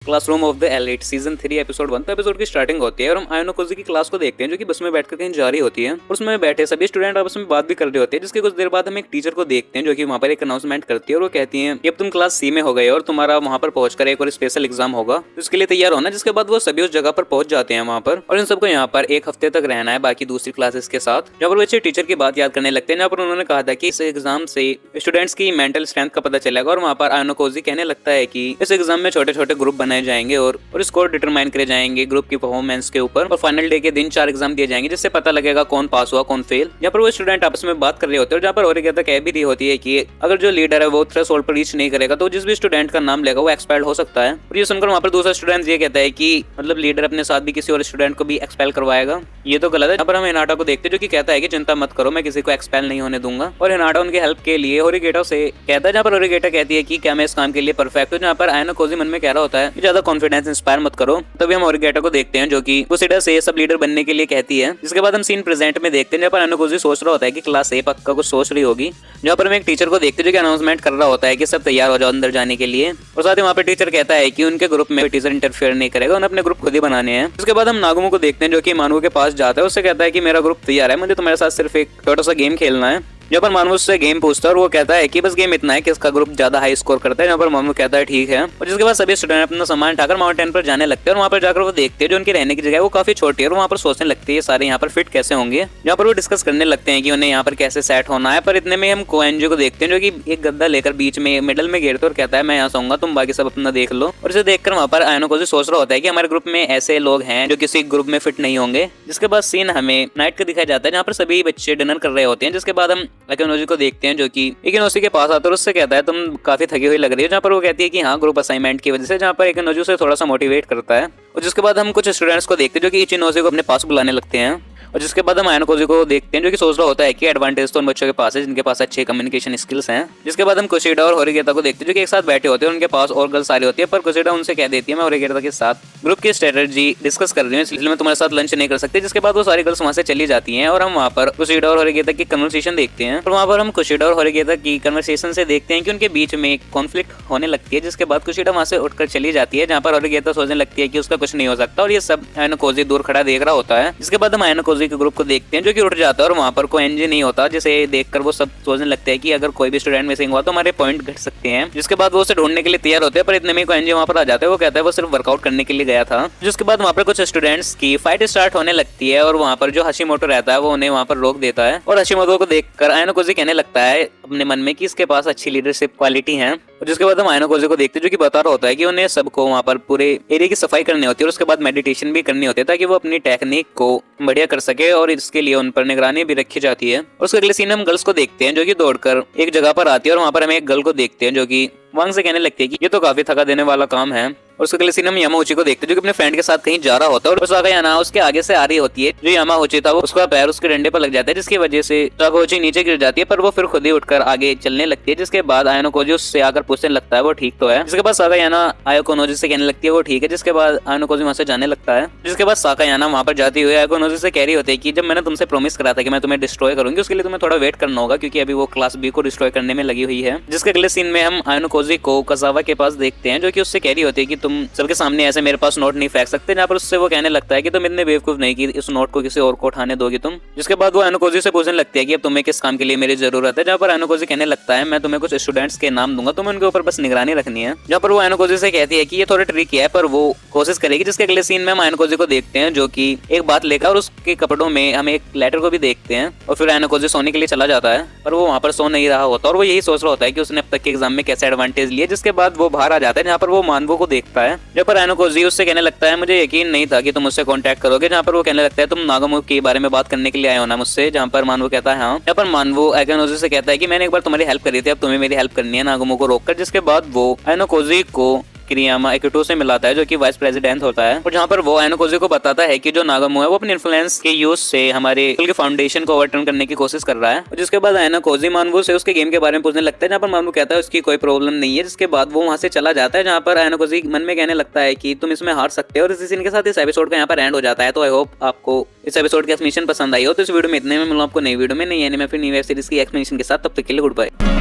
Classroom of the elite season 3 episode 1। तो episode की starting होती है और हम आयनो कोजी की क्लास को देखते हैं जो कि बस में बैठकर कहीं जा रही होती है। और उसमें बैठे सभी स्टूडेंट आपस में बात भी कर रहे होते हैं। जिसके कुछ देर बाद हम एक टीचर को देखते हैं जो कि वहाँ पर एक अनाउंसमेंट करती है और वो कहती है कि अब तुम क्लास सी में हो गए और तुम्हारा वहाँ पर पहुंचकर एक और स्पेशल एग्जाम होगा, उसके लिए तैयार होना। जिसके बाद वो सभी उस जगह पर पहुंच जाते हैं वहाँ पर, और इन सबको यहाँ पर एक हफ्ते तक रहना है बाकी दूसरी क्लासेस के साथ। जहाँ पर बच्चे टीचर की बात याद करने लगते हैं, जहाँ पर उन्होंने कहा था कि इस एग्जाम से स्टूडेंट्स की मेंटल स्ट्रेंथ का पता चलेगा। और वहाँ पर आयनो कोजी कहने लगता है कि इस एग्जाम में छोटे छोटे ग्रुप बनाए जाएंगे और स्कोर डिटरमाइन करे जाएंगे ग्रुप की परफॉर्मेंस के ऊपर, और फाइनल डे के दिन 4 एग्जाम दिए जाएंगे जिससे पता लगेगा कौन पास हुआ कौन फेल। यहाँ पर वो स्टूडेंट आपस में बात कर रहे होते हैं और जहाँ पर ओरिगेटा कह भी रही होती है कि अगर जो लीडर है वो थ्रेशोल्ड पर रीच नहीं करेगा तो जिस भी स्टूडेंट का नाम लेगा वो एक्सपेल हो सकता है। और ये सुनकर वहाँ पर दूसरा स्टूडेंट ये कहता है कि मतलब लीडर अपने साथ भी किसी और स्टूडेंट को भी एक्सपेल करवाएगा, ये तो गलत है। यहाँ पर हम हिनाटा को देखते हैं जो कि कहता है कि चिंता मत करो, मैं किसी को एक्सपेल नहीं होने दूंगा। और हिनाटा उनकी हेल्प के लिए ओरिगेटा से कहता है, जहाँ पर ओरिगेटा कहती है कि क्या मैं इस काम के लिए परफेक्ट हूँ। जहाँ पर आयनो कोजी मन में कह रहा होता है कि ज्यादा कॉन्फिडेंस इंस्पायर मत करो। तभी हम ओरिगेटा को देखते हैं जो कि कुसिडा से सब लीडर बनने के लिए कहती है। जिसके बाद हम सीन प्रेजेंट में देखते हैं जहाँ पर आयनो कोजी सोच रहा होता है कि क्लास ए पक्का कुछ सोच रही होगी। जहाँ पर हम एक टीचर को देखते हैं जो कि अनाउंसमेंट कर रहा होता है कि सब तैयार हो जाओ अंदर जाने के लिए। और साथ ही वहाँ पे टीचर कहता है कि उनके ग्रुप में टीचर इंटरफेयर नहीं करेगा, उन्हें अपने ग्रुप खुद ही बनाने हैं। उसके बाद हम नागुमो को देखते हैं जो कि मानवो के पास जाता है। उससे कहता है कि मेरा ग्रुप तैयार है, मुझे तुम्हारे साथ सिर्फ एक छोटा सा गेम खेलना है। जहाँ पर मानवो से गेम पूछता है और वो कहता है कि बस गेम इतना है कि इसका ग्रुप ज्यादा हाई स्कोर करता है। जहाँ पर मानवो कहता है ठीक है। और जिसके बाद सभी स्टूडेंट अपना सामान उठाकर माउंटेन पर जाने लगते हैं और वहाँ पर जाकर वो देखते हैं जो उनकी रहने की जगह है वो काफी छोटी है और वहाँ पर सोचने लगती है सारे यहाँ पर फिट कैसे होंगे। जहाँ पर वो डिस्कस करने लगते हैं कि उन्हें यहाँ पर कैसे सेट होना है। पर इतने में हम कोएंजो को देखते हैं जो कि एक गद्दा लेकर बीच में मिडल में घेरते और कहता है मैं यहाँ सोऊंगा, तुम बाकी सब अपना देख लो। और इसे देखकर वहाँ पर आयनो कोजी सोच रहा होता है कि हमारे ग्रुप में ऐसे लोग हैं जो किसी ग्रुप में फिट नहीं होंगे। जिसके बाद सीन हमें नाइट का दिखाया जाता है जहाँ पर सभी बच्चे डिनर कर रहे होते हैं। जिसके बाद हम अकेनोजी को देखते हैं जो कि इकिनोजी के पास आता है और उससे कहता है तुम काफी थकी हुई लग रही है। जहाँ पर वो कहती है कि हाँ ग्रुप असाइनमेंट की वजह से, जहाँ पर इकिनोजी से थोड़ा सा मोटिवेट करता है। और जिसके बाद हम कुछ स्टूडेंट्स को देखते हैं जो कि इचिनोजी को अपने पास बुलाने लगते हैं। और जिसके बाद हम आयनो कोजी को देखते हैं जो कि सोच रहा होता है कि एडवांटेज तो उन बच्चों के पास है जिनके पास अच्छे कम्युनिकेशन स्किल्स हैं। जिसके बाद हम कुशिडा और होरिगेता को देखते हैं जो कि एक साथ बैठे होते हैं, उनके पास और गर्ल्स सारी होती है। पर कुशिडा उनसे कह देती है मैं होरिगेता के साथ ग्रुप की स्ट्रेटजी डिस्कस कर रही हूँ इसलिए मैं तुम्हारे साथ लंच नहीं कर सकती। जिसके बाद वो सारी गर्ल्स वहाँ से चली जाती हैं और हम वहाँ पर कुशिडा और होरिगेता की कन्वर्सेशन देखते हैं। और वहाँ पर हम कुशिडा और होरिगेता की कन्वर्सेशन से देखते हैं कि उनके बीच में कॉन्फ्लिक्ट होने लगती है। जिसके बाद कुशिडा वहाँ से उठकर चली जाती है जहाँ पर होरिगेता सोचने लगती है कि उसका कुछ नहीं हो सकता और ये सब आयनो कोजी दूर खड़ा देख रहा होता है। जिसके बाद हम आयनो कोजी के ग्रुप को देखते हैं जो कि उठ जाता है और वहाँ पर कोई एनजी नहीं होता, जिसे देखकर वो सब सोचने लगते हैं कि अगर कोई भी स्टूडेंट मिसिंग हुआ तो हमारे पॉइंट घट सकते हैं। जिसके बाद वो उसे ढूंढने के लिए तैयार होते हैं, पर इतने में कोई एनजी वहाँ पर आ जाता है। वो कहता है वो सिर्फ वर्कआउट करने के लिए गया था। जिसके बाद वहाँ पर कुछ स्टूडेंट्स की फाइट स्टार्ट होने लगती है और वहाँ पर जो हशीमोटो रहता है वो उन्हें वहाँ पर रोक देता है। और हशीमोटो को देखकर आयनो कोजी कहने लगता है अपने मन में कि इसके पास अच्छी लीडरशिप क्वालिटी है। और जिसके बाद हम आयनो कोजी को देखते हैं जो कि बता रहा होता है कि उन्हें सबको वहाँ पर पूरे एरिया की सफाई करनी होती है और उसके बाद मेडिटेशन भी करनी होती है ताकि वो अपनी टेक्निक को बढ़िया कर सके, और इसके लिए उन पर निगरानी भी रखी जाती है। और उसके अगले सीन हम गर्ल्स को देखते हैं जो कि दौड़कर एक जगह पर आती है और वहाँ पर हमें एक गर्ल को देखते हैं जो कि वांग से कहने लगती है कि ये तो काफी थका देने वाला काम है। और उसके अगले सीन हम यामाउची को देखते हैं जो कि अपने फ्रेंड के साथ कहीं जा रहा होता है और साकायाना उसके आगे से आ रही होती है। जो यामाउची था वो उसका पैर उसके डंडे पर लग जाता है जिसकी वजह से साकायाना नीचे गिर जाती है, पर वो फिर खुद ही उठकर आगे चलने लगती है। जिसके बाद आयनो कोजी उससे आकर पूछने लगता है वो ठीक तो है। जिसके बाद साकायाना आयोकोनोजी से कहने लगती है वो ठीक है। जिसके बाद आयनो कोजी वहां से जाने लगता है। जिसके बाद साकायाना वहां पर जाती हुई आयोकोनोजी से कह रही होती है कि जब मैंने तुमसे प्रॉमिस करा था कि मैं तुम्हें डिस्ट्रॉय करूंगी उसके लिए तुम्हें थोड़ा वेट करना होगा क्योंकि अभी वो क्लास बी को डिस्ट्रॉय करने में लगी हुई है। जिसके अगले सीन में हम आयनो कोजी को कसावा के पास देखते हैं जो कि उससे कह रही होती है कि तुम सबके सामने ऐसे मेरे पास नोट नहीं फेंक सकते। जहाँ पर उससे वो कहने लगता है कि तुम इतने बेवकूफ नहीं कि इस नोट को किसी और को उठाने दोगी तुम। जिसके बाद वो आयनो कोजी से पूछने लगती है कि अब तुम्हें किस काम के लिए मेरी जरूरत है। जहाँ पर आयनो कोजी कहने लगता है मैं तुम्हें कुछ स्टूडेंट्स के नाम दूंगा, तुम्हें उनके ऊपर बस निगरानी रखनी है। जहाँ पर वो आयनो कोजी से कहती है कि ये थोड़ा ट्रिकी है पर वो कोशिश करेगी। जिसके अगले सीन में हम आयनो कोजी को देखते हैं जो कि एक बात लेकर और उसके कपड़ों में हम एक लेटर को भी देखते हैं। और फिर आयनो कोजी सोने के लिए चला जाता है पर वो वहाँ पर सो नहीं रहा होता और वो यही सोच रहा होता है कि उसने अब तक के एग्जाम में कैसे एडवांटेज लिया। जिसके बाद वो बाहर आ जाता है जहाँ पर वो मानवो को देखता है। जहाँ पर आयनो कोजी उससे कहने लगता है मुझे यकीन नहीं था कि तुम मुझसे कांटेक्ट करोगे। जहाँ पर वो कहने लगता है तुम नागामो के बारे में बात करने के लिए आए हो ना मुझसे। जहाँ पर मानवो कहता है हाँ। यहाँ पर मानवो आयोकोनोजी से कहता है कि मैंने एक बार तुम्हारी हेल्प करी थी, अब तुम्हें मेरी हेल्प करनी है नागामो को रोककर। जिसके बाद वो आयनो कोजी को किरियामा एकिटो से मिलाता है जो कि वाइस प्रेसिडेंट होता है। और जहाँ पर वो आयनो कोजी को बताता है कि जो नागामो है वो अपने इन्फ्लुएंस के यूज से हमारे के फाउंडेशन को ओवरटर्न करने की कोशिश कर रहा है। और जिसके बाद आयनो कोजी मानवो से उसके गेम के बारे में पूछने लगता है जहाँ पर मानवो कहता है उसकी कोई प्रॉब्लम नहीं है। जिसके बाद वो वहाँ से चला जाता है जहाँ पर आयनो कोजी मन में कहने लगता है कि तुम इसमें हार सकते हो। और इसी सीन के साथ इस एपिसोड का यहाँ पर एंड हो जाता है। तो आई होप आपको इस एपिसोड की एक्सप्लेनेशन पसंद आई हो। तो इस वीडियो में इतने में मिलूं आपको नई वीडियो में नई एनिमे फिर नई वेब सीरीज की एक्सप्लेनेशन के साथ। तब तक के लिए गुड बाय।